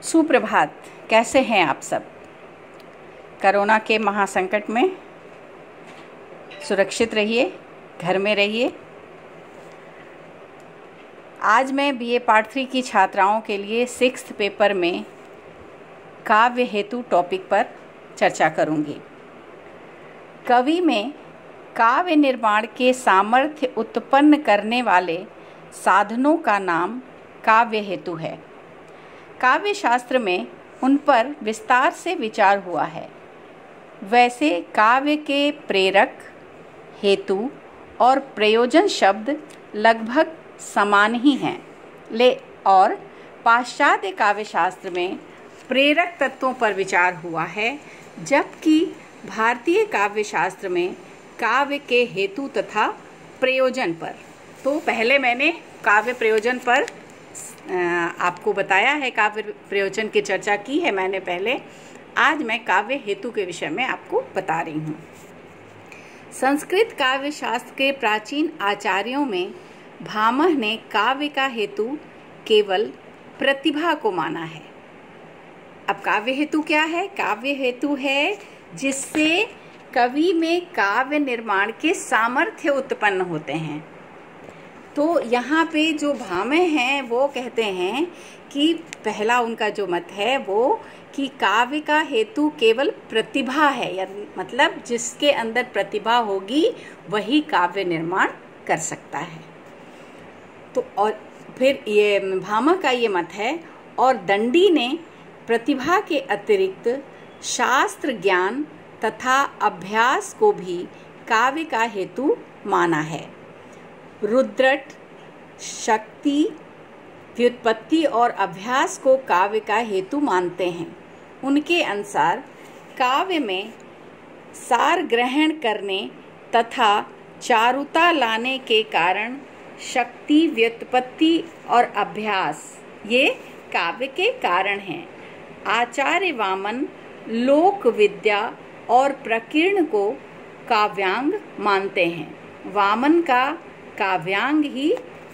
सुप्रभात। कैसे हैं आप सब? कोरोना के महासंकट में सुरक्षित रहिए, घर में रहिए। आज मैं बीए पार्ट 3 की छात्राओं के लिए 6th पेपर में काव्य हेतु टॉपिक पर चर्चा करूंगी। कवि में काव्य निर्माण के सामर्थ्य उत्पन्न करने वाले साधनों का नाम काव्य हेतु है। काव्य शास्त्र में उन पर विस्तार से विचार हुआ है। वैसे काव्य के प्रेरक, हेतु और प्रयोजन शब्द लगभग समान ही हैं। और पाश्चात्य काव्य शास्त्र में प्रेरक तत्वों पर विचार हुआ है, जबकि भारतीय काव्य शास्त्र में काव्य के हेतु तथा प्रयोजन पर। तो पहले मैंने काव्य प्रयोजन पर आपको बताया है, काव्य प्रयोजन की चर्चा की है मैंने पहले। आज मैं काव्य हेतु के विषय में आपको बता रही हूँ। संस्कृत काव्य शास्त्र के प्राचीन आचार्यों में भामह ने काव्य का हेतु केवल प्रतिभा को माना है। अब काव्य हेतु क्या है? काव्य हेतु है जिससे कवि में काव्य निर्माण के सामर्थ्य उत्पन्न होते हैं। तो यहाँ पे जो भामह हैं वो कहते हैं कि पहला उनका जो मत है वो कि काव्य का हेतु केवल प्रतिभा है, या मतलब जिसके अंदर प्रतिभा होगी वही काव्य निर्माण कर सकता है। तो और फिर ये भामह का ये मत है। और दंडी ने प्रतिभा के अतिरिक्त शास्त्र ज्ञान तथा अभ्यास को भी काव्य का हेतु माना है। रुद्रट शक्ति, व्युत्पत्ति और अभ्यास को काव्य का हेतु मानते हैं। उनके अनुसार काव्य में सार ग्रहण करने तथा चारुता लाने के कारण शक्ति, व्युत्पत्ति और अभ्यास ये काव्य के कारण हैं। आचार्य वामन लोक विद्या और प्रकीर्ण को काव्यांग मानते हैं। वामन का काव्यांग ही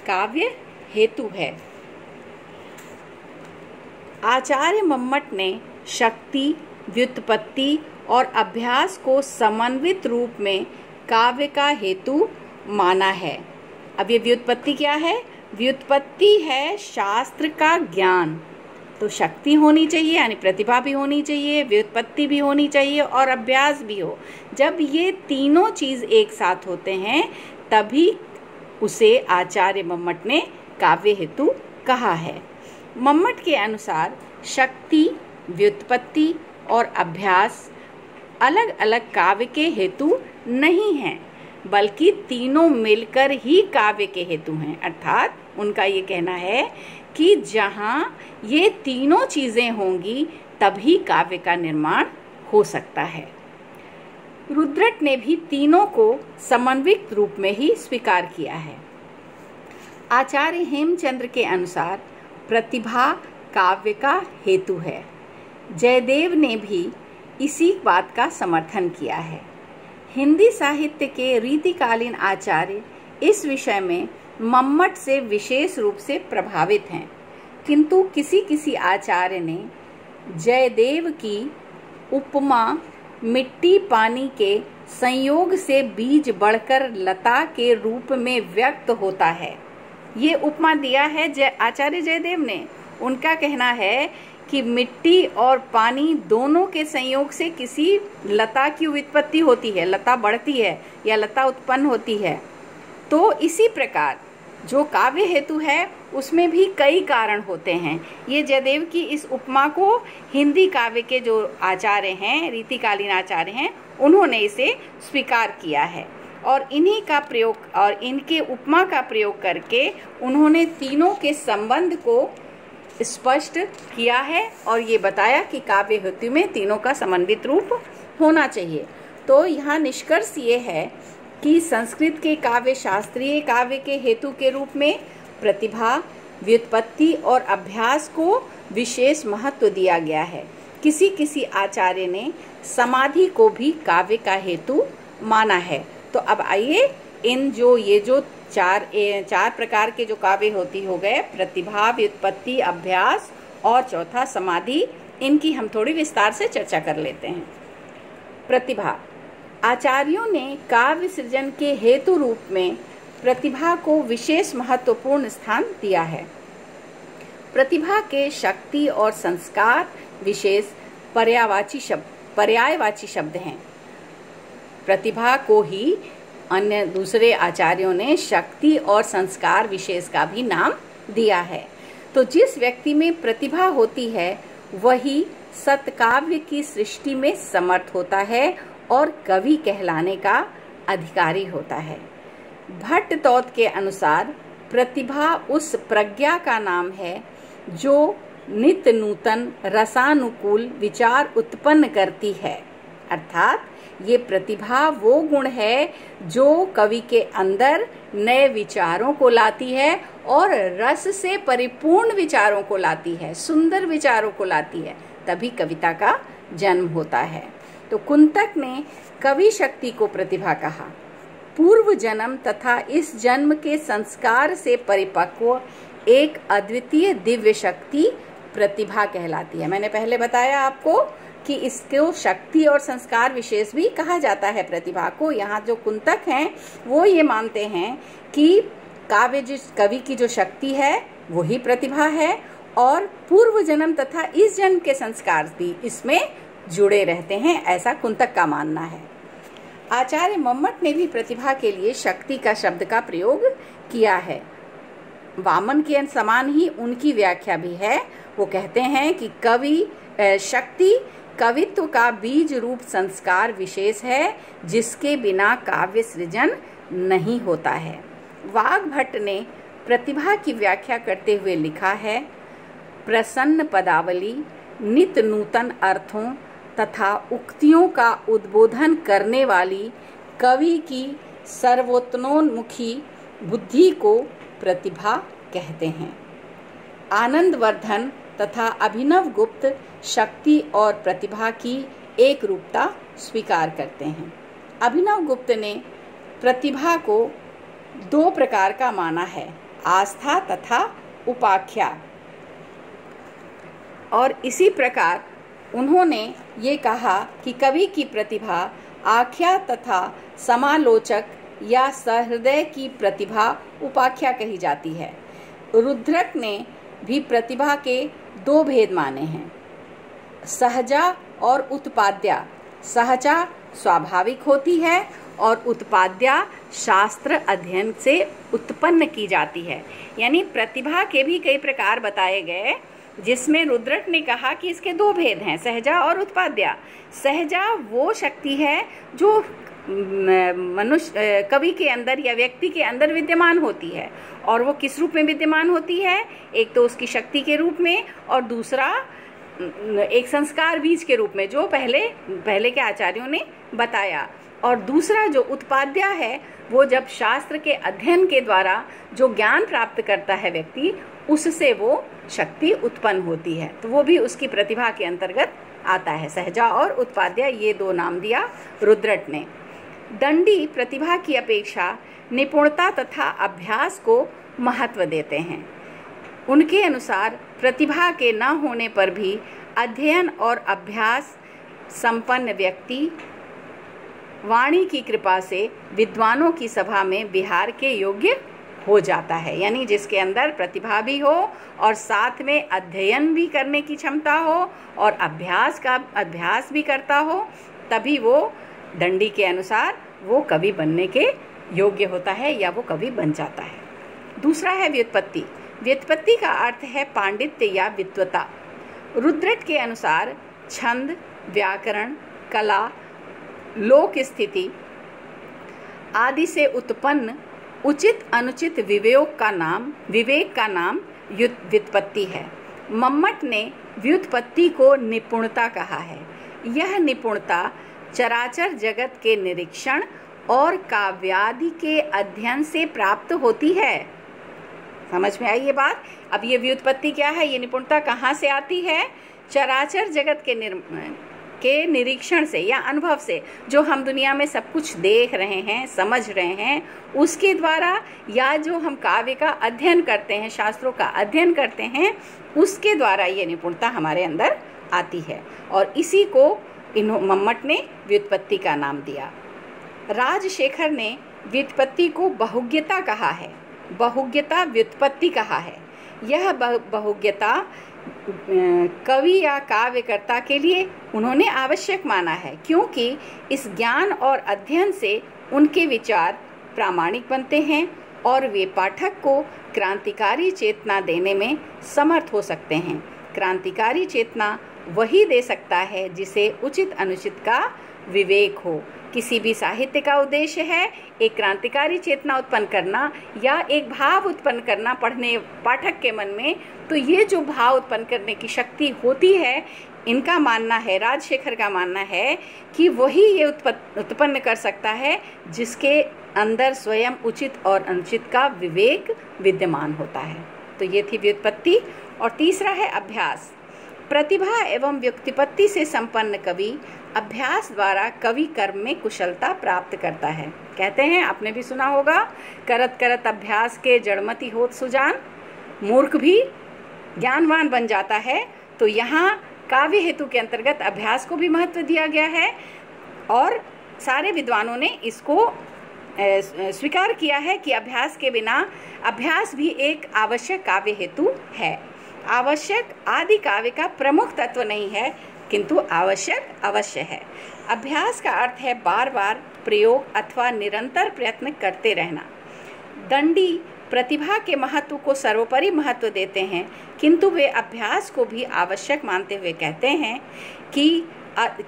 काव्य हेतु है। आचार्य मम्मट ने शक्ति, व्युत्पत्ति और अभ्यास को समन्वित रूप में काव्य का हेतु माना है। अब ये व्युत्पत्ति क्या है? व्युत्पत्ति है शास्त्र का ज्ञान। तो शक्ति होनी चाहिए, यानी प्रतिभा भी होनी चाहिए, व्युत्पत्ति भी होनी चाहिए और अभ्यास भी हो। जब ये तीनों चीज एक साथ होते हैं तभी उसे आचार्य मम्मट ने काव्य हेतु कहा है। मम्मट के अनुसार शक्ति, व्युत्पत्ति और अभ्यास अलग अलग काव्य के हेतु नहीं हैं, बल्कि तीनों मिलकर ही काव्य के हेतु हैं। अर्थात उनका ये कहना है कि जहाँ ये तीनों चीज़ें होंगी तभी काव्य का निर्माण हो सकता है। रुद्रट ने भी तीनों को समन्वित रूप में ही स्वीकार किया है। आचार्य हेमचंद्र के अनुसार प्रतिभा काव्य का हेतु है। जयदेव ने भी इसी बात का समर्थन किया है। हिंदी साहित्य के रीतिकालीन आचार्य इस विषय में मम्मट से विशेष रूप से प्रभावित हैं, किंतु किसी किसी आचार्य ने जयदेव की उपमा मिट्टी पानी के संयोग से बीज बढ़कर लता के रूप में व्यक्त होता है, ये उपमा दिया है आचार्य जयदेव ने। उनका कहना है कि मिट्टी और पानी दोनों के संयोग से किसी लता की उत्पत्ति होती है, लता बढ़ती है या लता उत्पन्न होती है। तो इसी प्रकार जो काव्य हेतु है उसमें भी कई कारण होते हैं। ये जयदेव की इस उपमा को हिंदी काव्य के जो आचार्य हैं, रीतिकालीन आचार्य हैं, उन्होंने इसे स्वीकार किया है और इन्हीं का प्रयोग और इनके उपमा का प्रयोग करके उन्होंने तीनों के संबंध को स्पष्ट किया है और ये बताया कि काव्य हेतु में तीनों का समन्वित रूप होना चाहिए। तो यहाँ निष्कर्ष ये है कि संस्कृत के काव्य शास्त्रीय काव्य के हेतु के रूप में प्रतिभा, व्युत्पत्ति और अभ्यास को विशेष महत्व दिया गया है। किसी किसी आचार्य ने समाधि को भी काव्य का हेतु माना है। तो अब आइए इन जो चार प्रकार के जो काव्य होती हो गए, प्रतिभा, व्युत्पत्ति, अभ्यास और चौथा समाधि। इनकी हम थोड़ी विस्तार से चर्चा कर लेते हैं। प्रतिभा। आचार्यों ने काव्य सृजन के हेतु रूप में प्रतिभा को विशेष महत्वपूर्ण स्थान दिया है। प्रतिभा के शक्ति और संस्कार विशेष पर्यायवाची शब्द हैं। प्रतिभा को ही अन्य दूसरे आचार्यों ने शक्ति और संस्कार विशेष का भी नाम दिया है। तो जिस व्यक्ति में प्रतिभा होती है वही सत्काव्य की सृष्टि में समर्थ होता है और कवि कहलाने का अधिकारी होता है। भट्टतौत के अनुसार प्रतिभा उस प्रज्ञा का नाम है जो नित्य नूतन रसानुकूल विचार उत्पन्न करती है। अर्थात ये प्रतिभा वो गुण है जो कवि के अंदर नए विचारों को लाती है और रस से परिपूर्ण विचारों को लाती है, सुंदर विचारों को लाती है, तभी कविता का जन्म होता है। तो कुंतक ने कवि शक्ति को प्रतिभा कहा। पूर्व जन्म तथा इस जन्म के संस्कार से परिपक्व एक अद्वितीय दिव्य शक्ति प्रतिभा कहलाती है। मैंने पहले बताया आपको कि इसको शक्ति और संस्कार विशेष भी कहा जाता है प्रतिभा को। यहाँ जो कुंतक हैं वो ये मानते हैं कि कवि की जो शक्ति है वही प्रतिभा है और पूर्व जन्म तथा इस जन्म के संस्कार भी इसमें जुड़े रहते हैं, ऐसा कुंतक का मानना है। आचार्य मम्मट ने भी प्रतिभा के लिए शक्ति का शब्द का प्रयोग किया है। वामन के समान ही उनकी व्याख्या भी है। वो कहते हैं कि शक्ति कवित्व का बीज रूप संस्कार विशेष है जिसके बिना काव्य सृजन नहीं होता है। वाग्भट ने प्रतिभा की व्याख्या करते हुए लिखा है, प्रसन्न पदावली, नित्य नूतन अर्थों तथा उक्तियों का उद्बोधन करने वाली कवि की सर्वोत्तोन्मुखी बुद्धि को प्रतिभा कहते हैं। आनंदवर्धन तथा अभिनव गुप्त शक्ति और प्रतिभा की एक रूपता स्वीकार करते हैं। अभिनव गुप्त ने प्रतिभा को दो प्रकार का माना है, आस्था तथा उपाख्या। और इसी प्रकार उन्होंने ये कहा कि कवि की प्रतिभा आख्या तथा समालोचक या सहृदय की प्रतिभा उपाख्या कही जाती है। रुद्रक ने भी प्रतिभा के दो भेद माने हैं, सहजा और उत्पाद्या। सहजा स्वाभाविक होती है और उत्पाद्या शास्त्र अध्ययन से उत्पन्न की जाती है। यानी प्रतिभा के भी कई प्रकार बताए गए, जिसमें रुद्रक ने कहा कि इसके दो भेद हैं, सहजा और उत्पाद्या। सहजा वो शक्ति है जो कवि के अंदर या व्यक्ति के अंदर विद्यमान होती है, और वो किस रूप में विद्यमान होती है? एक तो उसकी शक्ति के रूप में और दूसरा एक संस्कार बीज के रूप में, जो पहले के आचार्यों ने बताया। और दूसरा जो उत्पाद्या है, वो जब शास्त्र के अध्ययन के द्वारा जो ज्ञान प्राप्त करता है व्यक्ति, उससे वो शक्ति उत्पन्न होती है, तो वो भी उसकी प्रतिभा के अंतर्गत आता है। सहजा और उत्पाद्या, ये दो नाम दिया रुद्रट ने। दंडी प्रतिभा की अपेक्षा निपुणता तथा अभ्यास को महत्व देते हैं। उनके अनुसार प्रतिभा के न होने पर भी अध्ययन और अभ्यास संपन्न व्यक्ति वाणी की कृपा से विद्वानों की सभा में विहार के योग्य हो जाता है। यानी जिसके अंदर प्रतिभा भी हो और साथ में अध्ययन भी करने की क्षमता हो और अभ्यास भी करता हो, तभी वो दंडी के अनुसार वो कवि बनने के योग्य होता है या वो कवि बन जाता है। दूसरा है व्युत्पत्ति। व्युत्पत्ति का अर्थ है पांडित्य या विद्वता। रुद्रट के अनुसार छंद, व्याकरण, कला, लोक स्थिति आदि से उत्पन्न उचित अनुचित विवेक का नाम व्युत्पत्ति है। मम्मट ने व्युत्पत्ति को निपुणता कहा है। यह निपुणता चराचर जगत के निरीक्षण और काव्यादि के अध्ययन से प्राप्त होती है। समझ में आई ये बात? अब ये व्युत्पत्ति क्या है, ये निपुणता कहाँ से आती है? चराचर जगत के निरीक्षण से या अनुभव से, जो हम दुनिया में सब कुछ देख रहे हैं, समझ रहे हैं, उसके द्वारा, या जो हम काव्य का अध्ययन करते हैं, शास्त्रों का अध्ययन करते हैं, उसके द्वारा ये निपुणता हमारे अंदर आती है। और इसी को मम्मट ने व्युत्पत्ति का नाम दिया। राजशेखर ने व्युत्पत्ति को बहुज्ञता कहा है, बहुज्ञता व्युत्पत्ति कहा है। यह बहुज्ञता कवि या काव्यकर्ता के लिए उन्होंने आवश्यक माना है, क्योंकि इस ज्ञान और अध्ययन से उनके विचार प्रामाणिक बनते हैं और वे पाठक को क्रांतिकारी चेतना देने में समर्थ हो सकते हैं। क्रांतिकारी चेतना वही दे सकता है जिसे उचित अनुचित का विवेक हो। किसी भी साहित्य का उद्देश्य है एक क्रांतिकारी चेतना उत्पन्न करना या एक भाव उत्पन्न करना पढ़ने पाठक के मन में, तो ये जो भाव उत्पन्न करने की शक्ति होती है, इनका मानना है, राजशेखर का मानना है कि वही ये उत्पन्न कर सकता है जिसके अंदर स्वयं उचित और अनुचित का विवेक विद्यमान होता है। तो ये थी व्युत्पत्ति। और तीसरा है अभ्यास। प्रतिभा एवं व्युत्पत्ति से संपन्न कवि अभ्यास द्वारा कवि कर्म में कुशलता प्राप्त करता है। कहते हैं, आपने भी सुना होगा, करत करत अभ्यास के जड़मति होत सुजान, मूर्ख भी ज्ञानवान बन जाता है। तो यहाँ काव्य हेतु के अंतर्गत अभ्यास को भी महत्व दिया गया है और सारे विद्वानों ने इसको स्वीकार किया है कि अभ्यास के बिना अभ्यास भी एक आवश्यक काव्य हेतु है। आवश्यक आदि काव्य का प्रमुख तत्व नहीं है, किंतु आवश्यक अवश्य है। अभ्यास का अर्थ है बार बार प्रयोग अथवा निरंतर प्रयत्न करते रहना। दंडी प्रतिभा के महत्व को सर्वोपरि महत्व देते हैं, किंतु वे अभ्यास को भी आवश्यक मानते हुए कहते हैं कि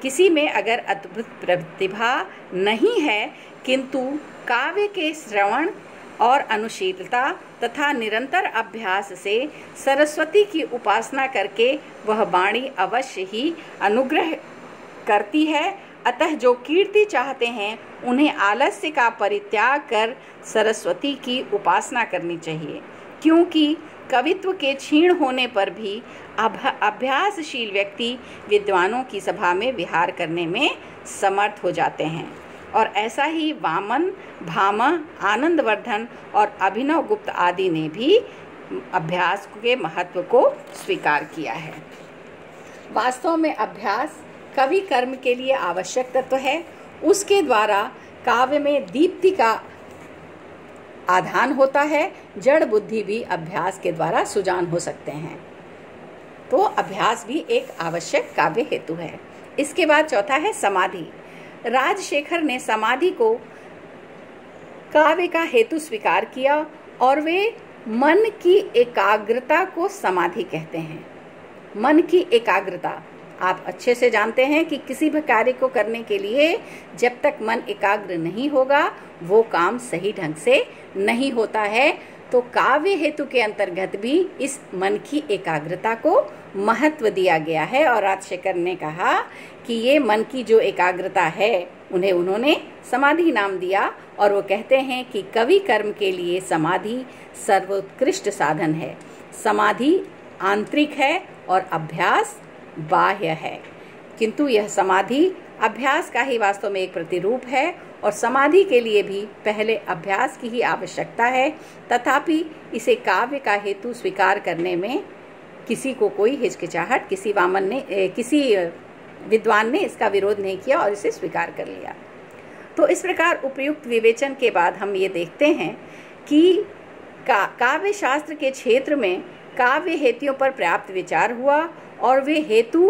किसी में अगर अद्भुत प्रतिभा नहीं है, किंतु काव्य के श्रवण और अनुशीलता तथा निरंतर अभ्यास से सरस्वती की उपासना करके वह वाणी अवश्य ही अनुग्रह करती है। अतः जो कीर्ति चाहते हैं उन्हें आलस्य का परित्याग कर सरस्वती की उपासना करनी चाहिए, क्योंकि कवित्व के क्षीण होने पर भी अभ्यासशील व्यक्ति विद्वानों की सभा में विहार करने में समर्थ हो जाते हैं। और ऐसा ही वामन, भामा, आनंदवर्धन और अभिनव गुप्त आदि ने भी अभ्यास के महत्व को स्वीकार किया है। वास्तव में अभ्यास कवि कर्म के लिए आवश्यक तत्व है। उसके द्वारा काव्य में दीप्ति का आधान होता है। जड़ बुद्धि भी अभ्यास के द्वारा सुजान हो सकते हैं। तो अभ्यास भी एक आवश्यक काव्य हेतु है। इसके बाद चौथा है समाधि। राजशेखर ने समाधि को काव्य का हेतु स्वीकार किया और वे मन की एकाग्रता को समाधि कहते हैं। मन की एकाग्रता आप अच्छे से जानते हैं कि किसी भी कार्य को करने के लिए जब तक मन एकाग्र नहीं होगा वो काम सही ढंग से नहीं होता है। तो काव्य हेतु के अंतर्गत भी इस मन की एकाग्रता को महत्व दिया गया है और राजशेखर ने कहा कि ये मन की जो एकाग्रता है उन्हें उन्होंने समाधि नाम दिया और वो कहते हैं कि कवि कर्म के लिए समाधि सर्वोत्कृष्ट साधन है। समाधि आंतरिक है और अभ्यास बाह्य है, किंतु यह समाधि अभ्यास का ही वास्तव में एक प्रतिरूप है और समाधि के लिए भी पहले अभ्यास की ही आवश्यकता है। तथापि इसे काव्य का हेतु स्वीकार करने में किसी को कोई हिचकिचाहट, किसी विद्वान ने इसका विरोध नहीं किया और इसे स्वीकार कर लिया। तो इस प्रकार उपर्युक्त विवेचन के बाद हम ये देखते हैं कि काव्य शास्त्र के क्षेत्र में काव्य हेतुओं पर पर्याप्त विचार हुआ और वे हेतु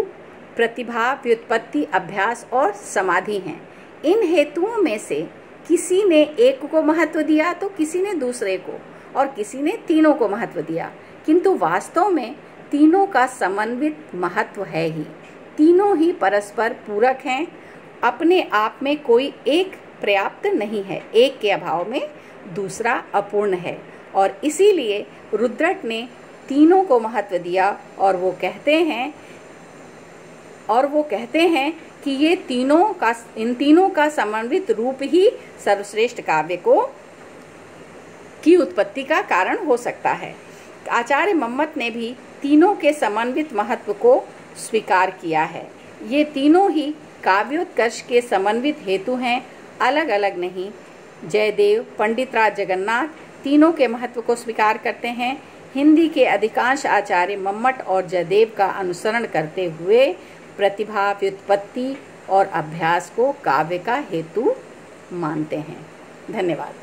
प्रतिभा, व्युत्पत्ति, अभ्यास और समाधि हैं। इन हेतुओं में से किसी ने एक को महत्व दिया तो किसी ने दूसरे को और किसी ने तीनों को महत्व दिया, किंतु वास्तव में तीनों का समन्वित महत्व है ही। तीनों ही परस्पर पूरक हैं। अपने आप में कोई एक पर्याप्त नहीं है, एक के अभाव में दूसरा अपूर्ण है और इसीलिए रुद्रट ने तीनों को महत्व दिया और वो कहते हैं कि इन तीनों का समन्वित रूप ही सर्वश्रेष्ठ काव्य की उत्पत्ति का कारण हो सकता है। आचार्य मम्मट ने भी तीनों के समन्वित महत्व को स्वीकार किया है। ये तीनों ही काव्योत्कर्ष के समन्वित हेतु हैं, अलग अलग नहीं। जयदेव, पंडितराज जगन्नाथ तीनों के महत्व को स्वीकार करते हैं। हिंदी के अधिकांश आचार्य मम्मट और जयदेव का अनुसरण करते हुए प्रतिभा, व्युत्पत्ति और अभ्यास को काव्य का हेतु मानते हैं। धन्यवाद।